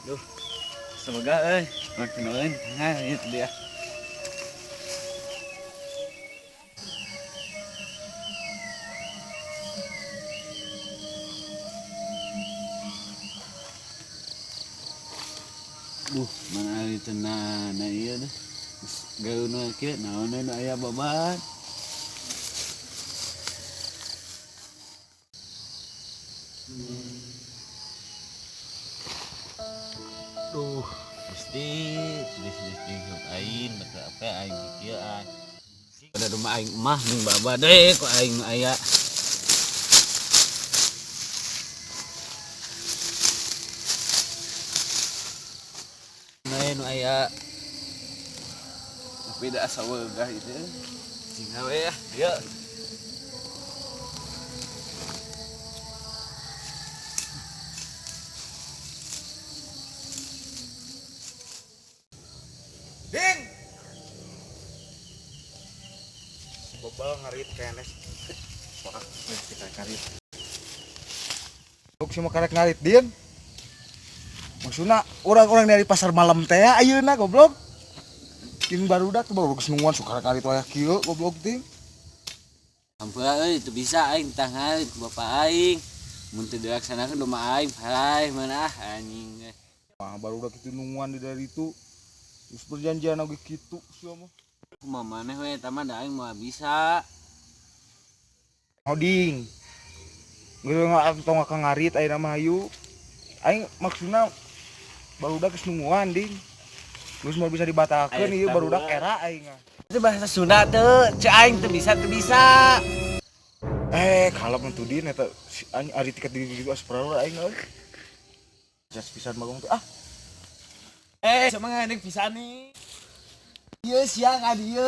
Duh, semoga makin nah itu dia. Duh, mana itu nah iya deh. Gaun kieu naon aya babat. Duh, mesti sedih aing batu apa aing kieu aing. Pada rumah aing mah ning baba deh kok aing aya. Nu aya tapi da asa weugah itu. Sing gawe ya, yuk. Ding. Bobal ngarit kenes. Wah, kita ngarit. Buk semua karek ngarit din. Maksudna orang-orang dari pasar malam teh ayeuna goblok. Kin barudak baru kesenungan suka ngarit wayah kieu goblok ting. Ampun itu bisa aing tah ngarit ku bapak aing. Mun teu dilaksanakeun domah aing parai mana anjing. Wah, barudak kitu nungguan di dari itu. Terus perjanjian oge kitu sia mah. Kumaha maneh we eta mah da aing mah bisa. Hoding. Geus ngantong ka ngarit ayeuna mah hayu. Aing maksudna barudak geus nungguan ding. Geus mau bisa dibatalkeun ieu barudak era aing. Itu bahasa Sunda teu, ceu aing teu bisa. Kalau mentu din eta aing ari tiket di gitu asprara aing euy. Jas pisan bagong teh Sama ngadeng pisan nih. Ieu siang adieu.